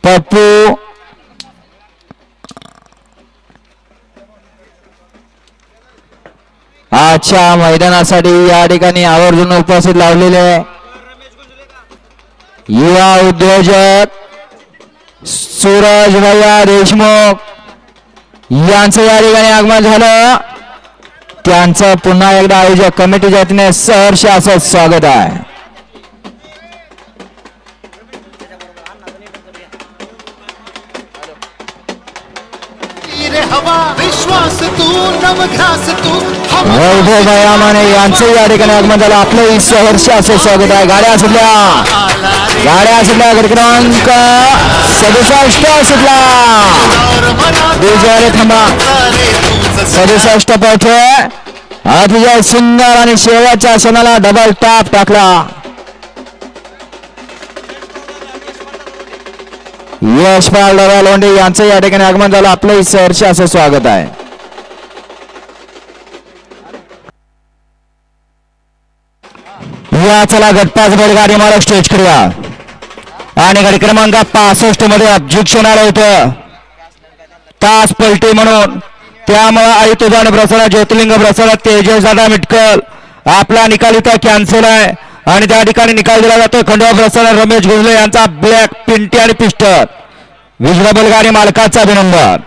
पप्पू आजच्या मैदानासाठी या ठिकाणी आवर्जून उपस्थित लावलेले युवा उद्योजक सूरज भैया देशमुख यांचं या ठिकाणी आगमन झालं. त्यांचं पुन्हा एकदा आयोजक कमिटीच्या वतीने सहर्ष असं स्वागत आहे. वैभव भैया माने यांचं या ठिकाणी आगमन झालं. आपलं सहर्ष असं स्वागत आहे. गाड्या सुटल्या गाडी क्रमांक 67 सुटला. विजय थांबा 67 पाठवे अतिशय सुंदर आणि शेवटच्या क्षणाला डबल टॅप टाकला. यशपाल लोंढे यांचं या ठिकाणी आगमन झालं. आपलं सहर्ष असं स्वागत आहे. या चला गटपास बैलगाडी मालक स्टेज करूया आणि गाडी क्रमांक 65 मध्ये ऑब्जेक्शन आलं होतं तास पलटी म्हणून. त्यामुळे आई तुझा प्रसाद ज्योतिर्लिंग प्रसाद तेजस दादा मिटकल आपला निकाल इथं कॅन्सल आहे आणि त्या ठिकाणी निकाल दिला जातो खंडोबा प्रसाद रमेश गुजले यांचा ब्लॅक पिंटी आणि पिस्टल. विजय बैलगाडी मालकाचा अभिनंदन.